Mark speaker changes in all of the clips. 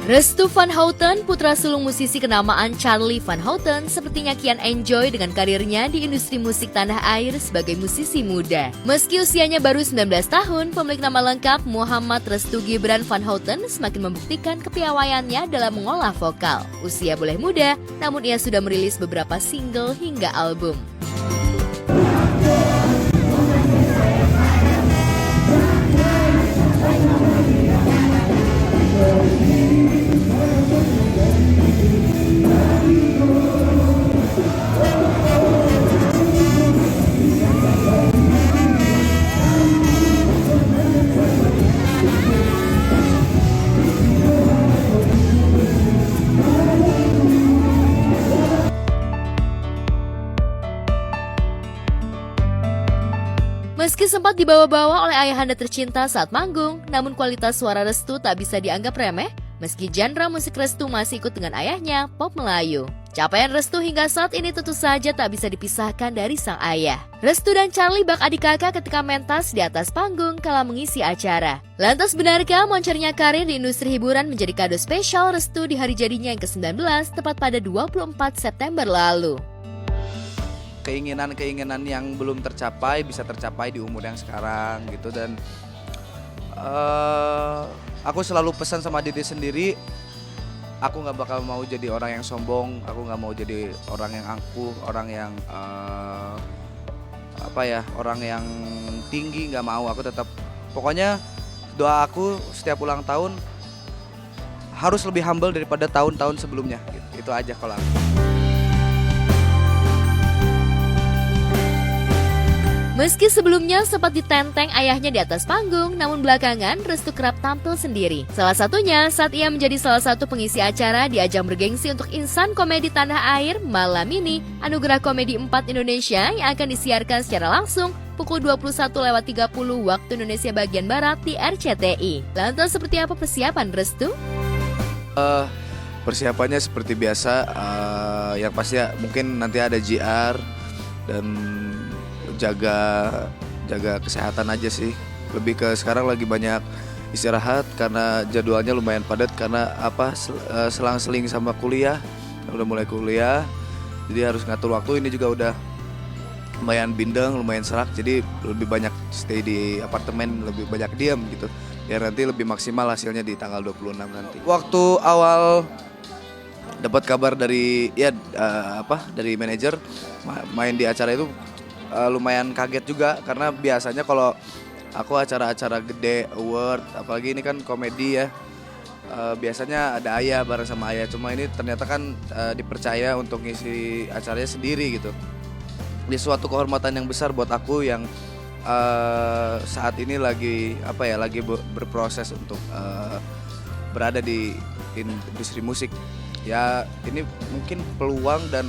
Speaker 1: Restu Van Houten, putra sulung musisi kenamaan Charlie Van Houten, sepertinya kian enjoy dengan karirnya di industri musik tanah air sebagai musisi muda. Meski usianya baru 19 tahun, pemilik nama lengkap Muhammad Restu Gibran Van Houten semakin membuktikan kepiawaiannya dalam mengolah vokal. Usia boleh muda, namun ia sudah merilis beberapa single hingga album. Meski sempat dibawa-bawa oleh ayahanda tercinta saat manggung, namun kualitas suara Restu tak bisa dianggap remeh, meski genre musik Restu masih ikut dengan ayahnya, pop Melayu. Capaian Restu hingga saat ini tentu saja tak bisa dipisahkan dari sang ayah. Restu dan Charlie bak adik kakak ketika mentas di atas panggung kala mengisi acara. Lantas benarkah moncernya karir di industri hiburan menjadi kado spesial Restu di hari jadinya yang ke-19, tepat pada 24 September lalu?
Speaker 2: Keinginan-keinginan yang belum tercapai bisa tercapai di umur yang sekarang gitu, dan aku selalu pesan sama diri sendiri, aku nggak bakal mau jadi orang yang sombong, aku nggak mau jadi orang yang angkuh, orang yang orang yang tinggi, nggak mau. Aku tetap, pokoknya doa aku setiap ulang tahun harus lebih humble daripada tahun-tahun sebelumnya gitu. Itu aja kalau aku.
Speaker 1: Meski sebelumnya sempat ditenteng ayahnya di atas panggung, namun belakangan Restu kerap tampil sendiri. Salah satunya saat ia menjadi salah satu pengisi acara di ajang bergengsi untuk insan komedi tanah air malam ini, Anugerah Komedi 4 Indonesia yang akan disiarkan secara langsung pukul 21.30 waktu Indonesia bagian Barat di RCTI. Lantas seperti apa persiapan Restu?
Speaker 2: Persiapannya seperti biasa, yang pasti mungkin nanti ada JR dan jaga kesehatan aja sih. Lebih ke sekarang lagi banyak istirahat karena jadwalnya lumayan padat karena selang-seling sama kuliah. Udah mulai kuliah, jadi harus ngatur waktu. Ini juga udah lumayan bindeng, lumayan serak, jadi lebih banyak stay di apartemen, lebih banyak diam gitu. Ya nanti lebih maksimal hasilnya di tanggal 26 nanti. Waktu awal dapat kabar dari dari manajer main di acara itu, lumayan kaget juga, karena biasanya kalau aku acara-acara gede, award, apalagi ini kan komedi ya, biasanya ada ayah bareng sama ayah. Cuma ini ternyata kan dipercaya untuk ngisi acaranya sendiri gitu. Ini suatu kehormatan yang besar buat aku yang saat ini lagi berproses untuk berada di industri musik. Ya ini mungkin peluang dan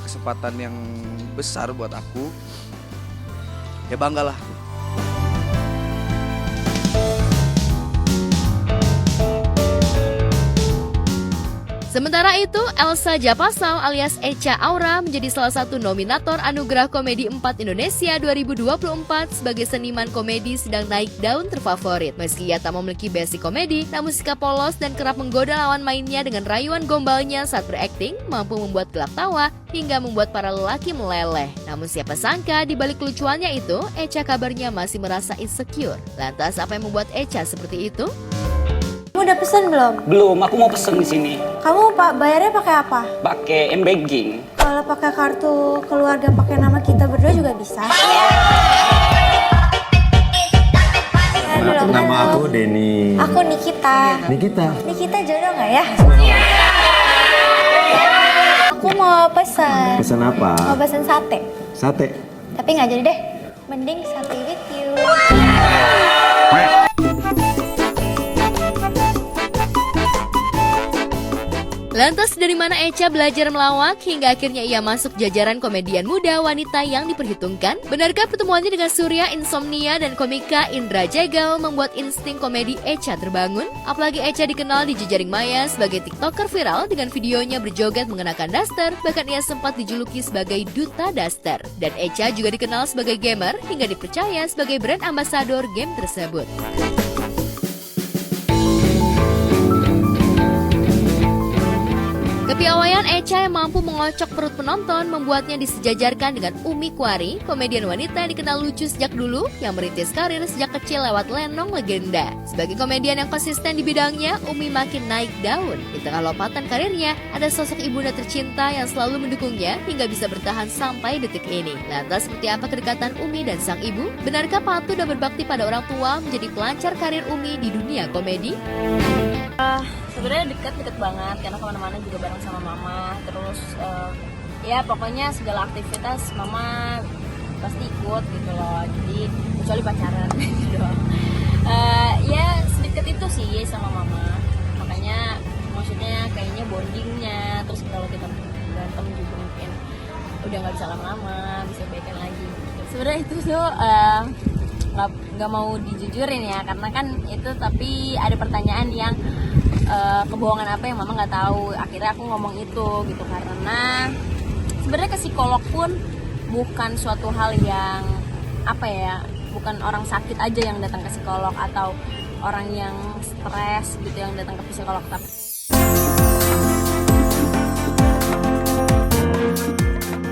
Speaker 2: kesempatan yang besar buat aku. Ya banggalah.
Speaker 1: Sementara itu, Elsa Japasal alias Echa Aura menjadi salah satu nominator Anugerah Komedi 4 Indonesia 2024 sebagai seniman komedi sedang naik daun terfavorit. Meski ia tak memiliki basic komedi, namun sikap polos dan kerap menggoda lawan mainnya dengan rayuan gombalnya saat berakting mampu membuat gelak tawa hingga membuat para lelaki meleleh. Namun siapa sangka di balik kelucuannya itu, Echa kabarnya masih merasa insecure. Lantas apa yang membuat Echa seperti itu?
Speaker 3: Kamu udah pesen belum?
Speaker 4: Belum, aku mau pesen di sini.
Speaker 3: Kamu bayarnya pakai apa?
Speaker 4: Pakai m-banking.
Speaker 3: Kalau pakai kartu keluarga pakai nama kita berdua juga bisa.
Speaker 5: Nama aku Denny.
Speaker 3: Aku Nikita.
Speaker 5: Nikita.
Speaker 3: Nikita jodoh nggak ya? Aku mau pesen.
Speaker 5: Pesan apa?
Speaker 3: Mau pesen sate.
Speaker 5: Sate.
Speaker 3: Tapi nggak jadi deh. Mending sate with you.
Speaker 1: Lantas dari mana Echa belajar melawak hingga akhirnya ia masuk jajaran komedian muda wanita yang diperhitungkan? Benarkah pertemuannya dengan Surya Insomnia dan komika Indra Jegal membuat insting komedi Echa terbangun? Apalagi Echa dikenal di jejaring maya sebagai TikToker viral dengan videonya berjoget mengenakan daster, bahkan ia sempat dijuluki sebagai Duta Daster. Dan Echa juga dikenal sebagai gamer hingga dipercaya sebagai brand ambasador game tersebut. Kepiawaian Echa yang mampu mengocok perut penonton membuatnya disejajarkan dengan Umi Kwari, komedian wanita yang dikenal lucu sejak dulu yang merintis karir sejak kecil lewat Lenong Legenda. Sebagai komedian yang konsisten di bidangnya, Umi makin naik daun. Di tengah lompatan karirnya, ada sosok ibunda tercinta yang selalu mendukungnya hingga bisa bertahan sampai detik ini. Lantas seperti apa kedekatan Umi dan sang ibu? Benarkah patuh dan berbakti pada orang tua menjadi pelancar karir Umi di dunia komedi?
Speaker 5: Sebenarnya deket banget karena kemana-mana juga bareng sama mama. Terus ya pokoknya segala aktivitas mama pasti ikut gitu loh. Jadi kecuali pacaran gitu. Ya sedekat itu sih sama mama. Makanya maksudnya kayaknya bondingnya. Terus kalau kita berantem juga mungkin udah nggak bisa lama-lama, bisa baikan lagi. Sebenarnya itu tuh nggak mau dijujurin ya, karena kan itu tapi ada pertanyaan yang kebohongan apa yang mama nggak tahu. Akhirnya aku ngomong itu gitu karena sebenarnya ke psikolog pun bukan suatu hal yang apa ya, bukan orang sakit aja yang datang ke psikolog atau orang yang stres gitu yang datang ke psikolog. Tapi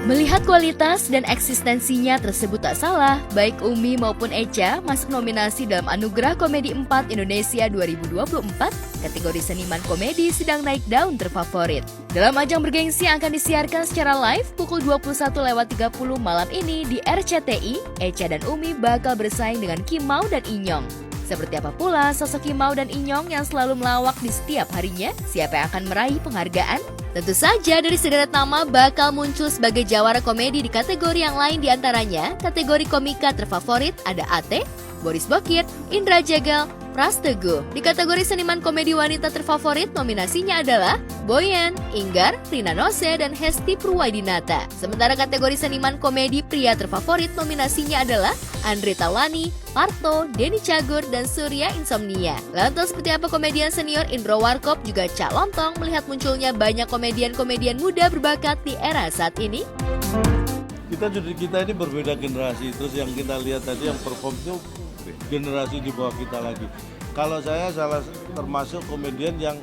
Speaker 1: melihat kualitas dan eksistensinya tersebut tak salah, baik Umi maupun Echa masuk nominasi dalam Anugerah Komedi 4 Indonesia 2024 kategori seniman komedi sedang naik daun terfavorit. Dalam ajang bergengsi yang akan disiarkan secara live pukul 21.30 malam ini di RCTI, Echa dan Umi bakal bersaing dengan Kimau dan Inyong. Seperti apa pula sosok Kimau dan Inyong yang selalu melawak di setiap harinya? Siapa yang akan meraih penghargaan? Tentu saja dari sederet nama bakal muncul sebagai jawara komedi di kategori yang lain, diantaranya kategori komika terfavorit ada Ate, Boris Bokir, Indra Jagal, Pras Teguh. Di kategori seniman komedi wanita terfavorit nominasinya adalah Boyen, Inggar, Rina Nose, dan Hesti Purwaidinata. Sementara kategori seniman komedi pria terfavorit nominasinya adalah Andre Taulani, Parto, Denny Cagur, dan Surya Insomnia. Lantas seperti apa komedian senior Indro Warkop juga Cak Lontong melihat munculnya banyak komedian-komedian muda berbakat di era saat ini?
Speaker 6: Kita ini berbeda generasi, terus yang kita lihat tadi yang perform itu generasi di bawah kita lagi. Kalau saya termasuk komedian yang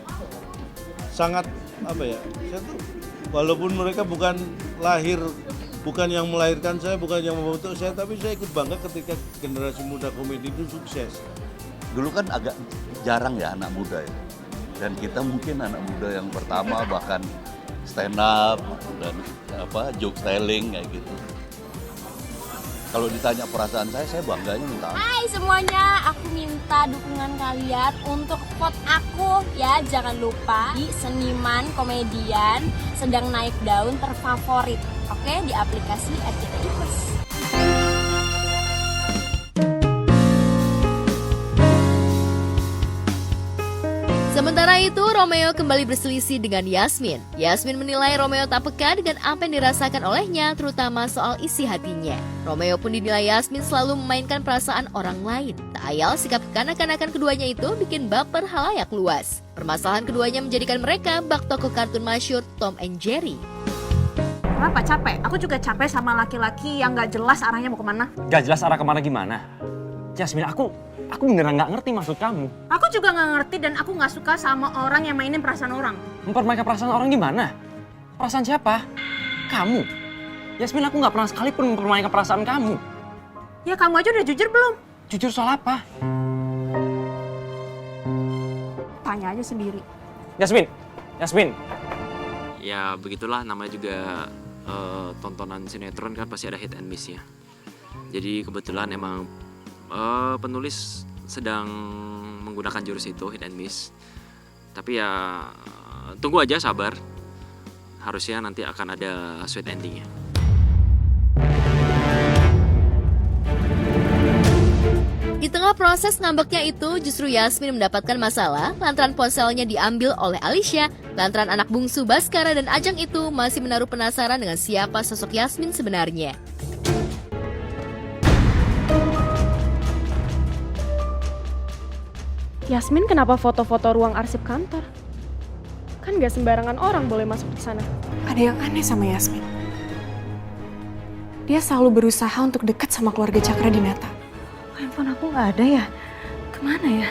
Speaker 6: sangat saya tuh walaupun mereka bukan yang melahirkan saya, bukan yang membentuk saya, tapi saya ikut bangga ketika generasi muda komedi itu sukses.
Speaker 7: Dulu kan agak jarang ya anak muda ya, dan kita mungkin anak muda yang pertama bahkan stand up dan joke telling kayak gitu. Kalau ditanya perasaan saya bangganya minta.
Speaker 5: hai semuanya, aku minta dukungan kalian untuk vote aku ya. Jangan lupa di seniman komedian sedang naik daun terfavorit. Oke, di aplikasi RCTI Plus.
Speaker 1: Sementara itu, Romeo kembali berselisih dengan Yasmin. Yasmin menilai Romeo tak peka dengan apa yang dirasakan olehnya, terutama soal isi hatinya. Romeo pun dinilai Yasmin selalu memainkan perasaan orang lain. Tak ayal sikap kekanak-kanakan keduanya itu bikin baper halayak luas. Permasalahan keduanya menjadikan mereka bak tokoh kartun masyhur Tom and Jerry.
Speaker 8: Kenapa capek? Aku juga capek sama laki-laki yang gak jelas arahnya mau kemana.
Speaker 9: Gak jelas arah kemana gimana? Jasmine, aku beneran gak ngerti maksud kamu.
Speaker 8: Aku juga gak ngerti dan aku gak suka sama orang yang mainin perasaan orang.
Speaker 9: Mempermainkan perasaan orang gimana? Perasaan siapa? Kamu. Yasmin, aku gak pernah sekalipun mempermainkan perasaan kamu.
Speaker 8: Ya kamu aja udah jujur belum?
Speaker 9: Jujur soal apa?
Speaker 8: Tanya aja sendiri.
Speaker 9: Yasmin.
Speaker 10: Ya begitulah, namanya juga tontonan sinetron kan pasti ada hit and miss ya. Jadi kebetulan emang penulis sedang menggunakan jurus itu, hit and miss. Tapi ya tunggu aja, sabar. Harusnya nanti akan ada sweet endingnya.
Speaker 1: Di tengah proses ngambeknya itu, justru Yasmin mendapatkan masalah lantaran ponselnya diambil oleh Alicia, lantaran anak bungsu Baskara dan Ajeng itu masih menaruh penasaran dengan siapa sosok Yasmin sebenarnya.
Speaker 11: Yasmin kenapa foto-foto ruang arsip kantor? Kan gak sembarangan orang boleh masuk ke sana.
Speaker 12: Ada yang aneh sama Yasmin. Dia selalu berusaha untuk dekat sama keluarga Cakra Dinata. Handphone aku nggak ada ya? Kemana ya?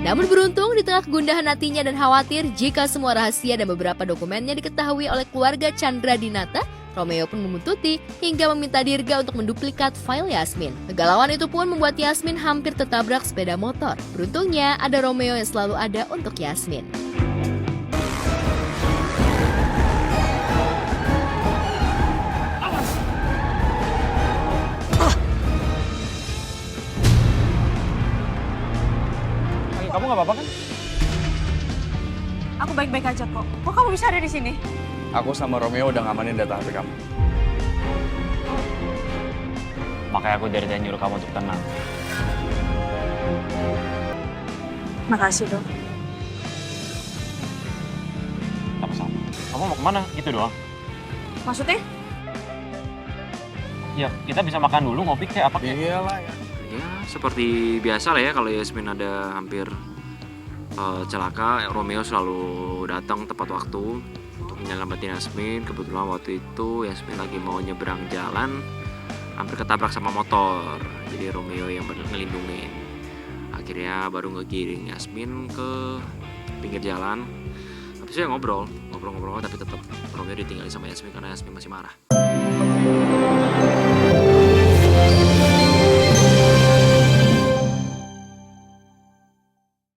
Speaker 1: Namun beruntung di tengah kegundahan hatinya dan khawatir jika semua rahasia dan beberapa dokumennya diketahui oleh keluarga Chandra Dinata, Romeo pun membuntuti hingga meminta Dirga untuk menduplikat file Yasmin. Kegalauan itu pun membuat Yasmin hampir tertabrak sepeda motor. Beruntungnya ada Romeo yang selalu ada untuk Yasmin.
Speaker 9: Kamu nggak apa-apa kan?
Speaker 8: Aku baik-baik aja kok. Kok kamu bisa ada di sini?
Speaker 9: Aku sama Romeo udah ngamanin data HP kamu. Makanya aku dari tadi nyuruh kamu untuk tenang.
Speaker 8: Makasih dong.
Speaker 9: Sama-sama. Kamu mau kemana? Gitu doang?
Speaker 8: Maksudnya?
Speaker 9: Ya, kita bisa makan dulu, ngopi kayak apa?
Speaker 10: Iyalah ya. Ya, seperti biasa lah ya kalau Yasmin ada hampir celaka, Romeo selalu datang tepat waktu untuk menyelamatin Yasmin. Kebetulan waktu itu Yasmin lagi mau nyebrang jalan, hampir ketabrak sama motor. Jadi Romeo yang ngelindungin. Akhirnya baru ngegiring Yasmin ke pinggir jalan. Habis itu ya ngobrol tapi tetap Romeo ditinggalin sama Yasmin karena Yasmin masih marah.